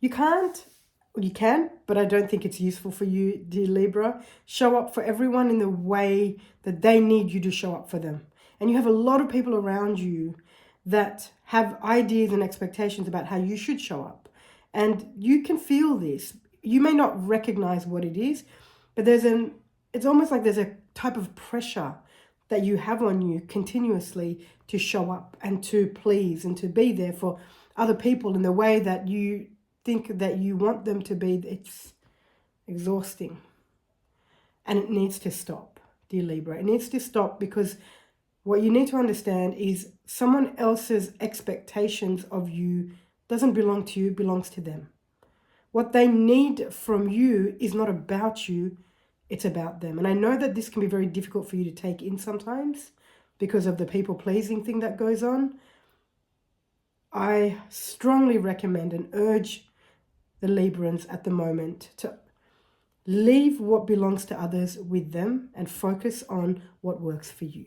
You can't, you can, but I don't think it's useful for you, dear Libra. Show up for everyone in the way that they need you to show up for them. And you have a lot of people around you that have ideas and expectations about how you should show up. And you can feel this. You may not recognize what it is, but it's almost like there's a type of pressure that you have on you continuously to show up and to please and to be there for other people in the way that you think that you want them to be. It's exhausting. And it needs to stop, dear Libra. It needs to stop, because what you need to understand is someone else's expectations of you doesn't belong to you, it belongs to them. What they need from you is not about you, it's about them. And I know that this can be very difficult for you to take in sometimes because of the people-pleasing thing that goes on. I strongly recommend and urge the Librans at the moment to leave what belongs to others with them and focus on what works for you.